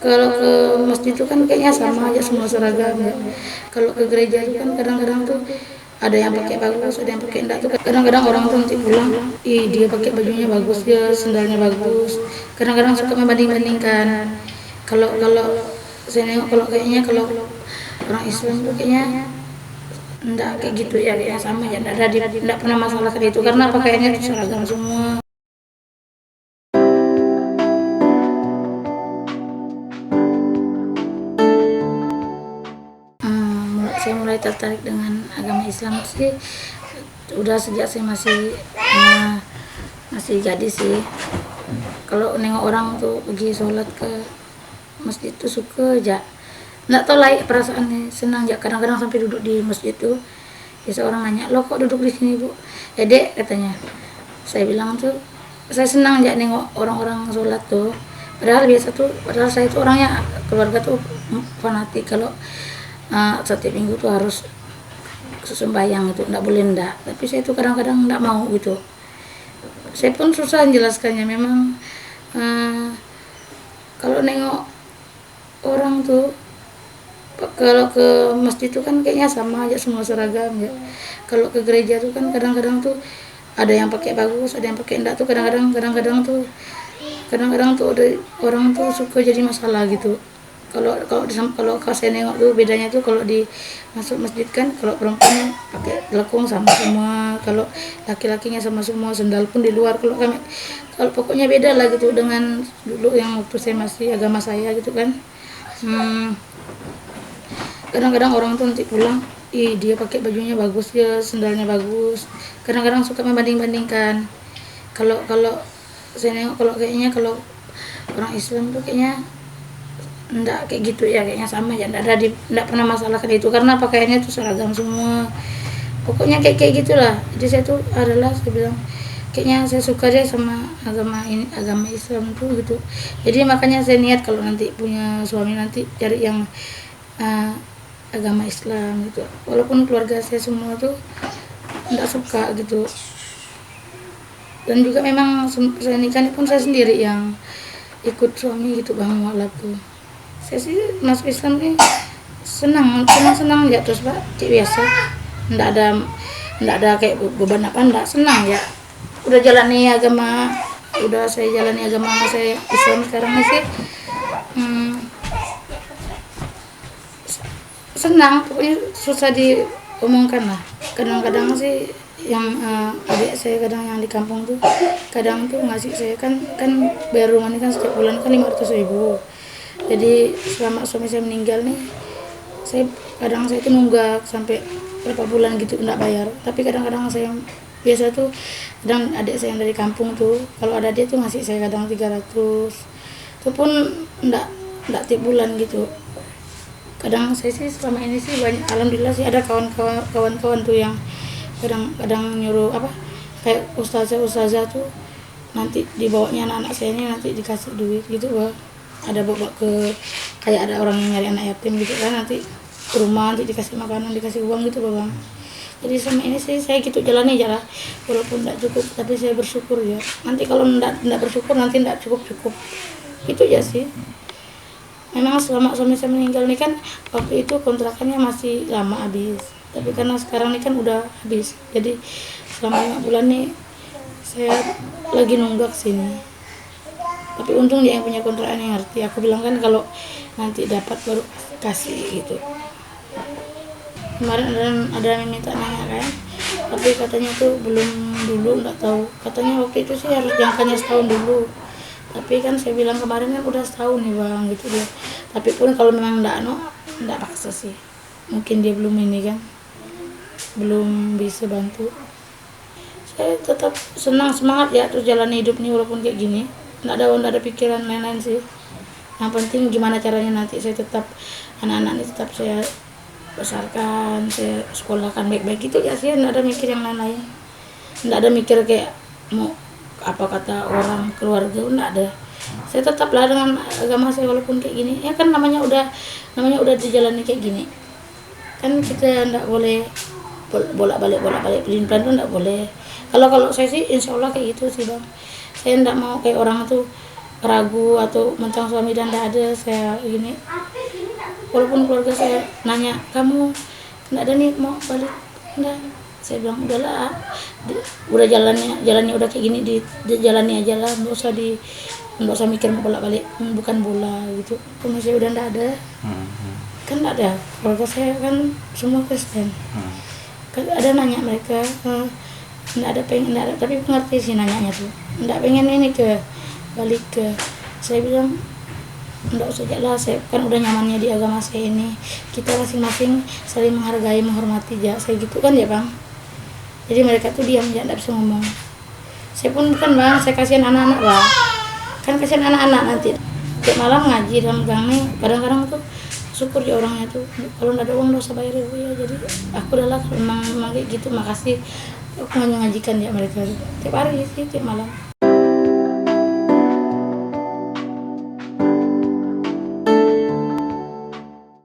Kalau ke masjid itu kan kayaknya sama aja, semua seragam ya. Kalau ke gereja itu kan kadang-kadang tuh ada yang pakai bagus, ada yang pakai enggak tuh. Kadang-kadang orang tuh nanti pulang, ih dia pakai bajunya bagus, dia sendalnya bagus. Kadang-kadang suka membanding-bandingkan. Kalau kalau saya nengok, kalau kayaknya kalau orang Islam tuh kayaknya enggak kayak gitu ya, kayaknya sama ya, enggak pernah masalah kayak itu karena pakaiannya tuh seragam semua. Saya mulai tertarik dengan agama Islam sih udah sejak saya masih gadis sih. Kalau nengok orang tuh pergi sholat ke masjid tuh suka aja, nggak tahu lah perasaannya, senang aja. Kadang-kadang sampai duduk di masjid tuh ya, seorang nanya, lo kok duduk di sini bu? Ya dek, katanya. Saya bilang tuh saya senang aja nengok orang-orang sholat tuh. Padahal saya tuh orangnya, keluarga tuh fanatik kalau setiap minggu tuh harus sembahyang itu, nggak boleh ndak. Tapi saya tuh kadang-kadang nggak mau gitu. Saya pun susah menjelaskannya. Memang kalau nengok orang tuh, kalau ke masjid tuh kan kayaknya sama aja, semua seragam ya. Kalau ke gereja tuh kan kadang-kadang tuh ada yang pakai bagus, ada yang pakai enggak tuh. Kadang-kadang tuh ada orang tuh suka jadi masalah gitu. Kalau saya nengok tuh bedanya tuh, kalau di masuk masjid kan kalau perempuannya pakai lekung sama semua, kalau laki-lakinya sama semua, sendal pun di luar. Kalau pokoknya beda lah gitu dengan dulu yang waktu saya masih agama saya gitu kan. Kadang-kadang orang tuh nanti pulang, ih dia pakai bajunya bagus, dia sendalnya bagus. Kadang-kadang suka membanding-bandingkan. Kalau kalau saya nengok, kalau kayaknya kalau orang Islam tuh kayaknya enggak kayak gitu ya, kayaknya sama ya, enggak pernah masalah kayak itu karena pakaiannya tuh seragam semua. Pokoknya kayak gitulah. Jadi saya bilang kayaknya saya suka deh sama agama Islam tuh gitu. Jadi makanya saya niat kalau nanti punya suami nanti cari yang agama Islam gitu. Walaupun keluarga saya semua tuh enggak suka gitu. Dan juga memang saya nikah pun saya sendiri yang ikut suami gitu, Bang Mualaf tuh. Saya sih masuk Islam nih senang ya, terus Pak kayak biasa, enggak ada kayak beban apa, enggak, senang ya. Udah saya jalani agama saya Islam sekarang sih senang, pokoknya susah diomongkan lah. Kadang-kadang sih yang adik saya kadang yang di kampung tuh kadang tuh ngasih saya kan bayar rumah ini kan setiap bulan kan 500.000. Jadi selama suami saya meninggal nih, saya tuh nunggak sampai berapa bulan gitu enggak bayar. Tapi kadang-kadang saya biasa tuh, kadang adik saya yang dari kampung tuh kalau ada dia tuh ngasih saya kadang 300. Itu pun enggak tiap bulan gitu. Kadang saya sih selama ini sih banyak, alhamdulillah sih ada kawan-kawan tuh yang kadang nyuruh kayak ustazah tuh nanti dibawanya anak-anak saya ini nanti dikasih duit gitu, Bang. Ada bawa ke, kayak ada orang yang nyari anak yatim gitu kan, nanti ke rumah nanti dikasih makanan, dikasih uang gitu, Bang. Jadi sama ini sih saya gitu jalani aja lah, walaupun tidak cukup tapi saya bersyukur ya. Nanti kalau tidak bersyukur nanti tidak cukup itu aja sih. Memang selama suami saya meninggal nih kan, waktu itu kontrakannya masih lama habis, tapi karena sekarang nih kan udah habis, jadi selama 5 bulan nih saya lagi nunggak sini. Tapi untung dia yang punya kontrakan yang ngerti. Aku bilang kan kalau nanti dapat baru kasih gitu. Kemarin ada yang minta nanya kan, tapi katanya tuh belum dulu, nggak tahu. Katanya waktu itu sih harus jangkanya setahun dulu. Tapi kan saya bilang kemarin kan udah setahun nih, Bang, gitu dia. Tapi pun kalau memang nggak paksa sih. Mungkin dia belum ini kan, belum bisa bantu. Saya tetap semangat ya terus jalani hidup nih walaupun kayak gini. Nggak ada pikiran lain-lain sih. Yang penting gimana caranya nanti saya tetap, anak-anak ini tetap saya besarkan, saya sekolahkan baik-baik gitu ya sih. Nggak ada mikir yang lain-lain. Nggak ada mikir kayak mau apa kata orang, keluarga, nggak ada. Saya tetaplah dengan agama saya walaupun kayak gini. Ya kan namanya udah dijalani kayak gini. Kan kita nggak boleh bolak-balik pelin-pelan tuh nggak boleh. Kalau saya sih insya Allah kayak gitu sih, Bang. Saya nggak mau kayak orang tuh ragu atau mentang suami dan tidak ada, saya gini, walaupun keluarga saya nanya, kamu tidak ada nih mau balik, enggak, saya bilang udahlah, udah jalannya udah kayak gini, dijalani aja lah, nggak usah mikir mau bolak-balik, bukan bola gitu. Kalau saya udah tidak ada, kan tidak ada, keluarga saya kan semua Kristen. Kan ada nanya mereka, tidak ada pengen, tidak ada, tapi mengerti sih nanyanya tuh, tidak pengen ini ke balik ke, saya bilang enggak usah aja lah, saya kan udah nyamannya di agama saya ini, kita masing-masing saling menghargai, menghormati aja, saya gitu kan ya bang. Jadi mereka tuh diam aja, enggak bisa ngomong. Saya pun bukan bang, saya kasihan anak-anak bang, kan kasihan anak-anak nanti tiap malam ngaji dalam gang nih, kadang-kadang tuh syukur ya orangnya tuh, kalau nggak ada uang nggak usah bayar ya, jadi aku udahlah memang kayak gitu, makasih aku hanya ngajikan ya mereka tiap hari sih, tiap malam.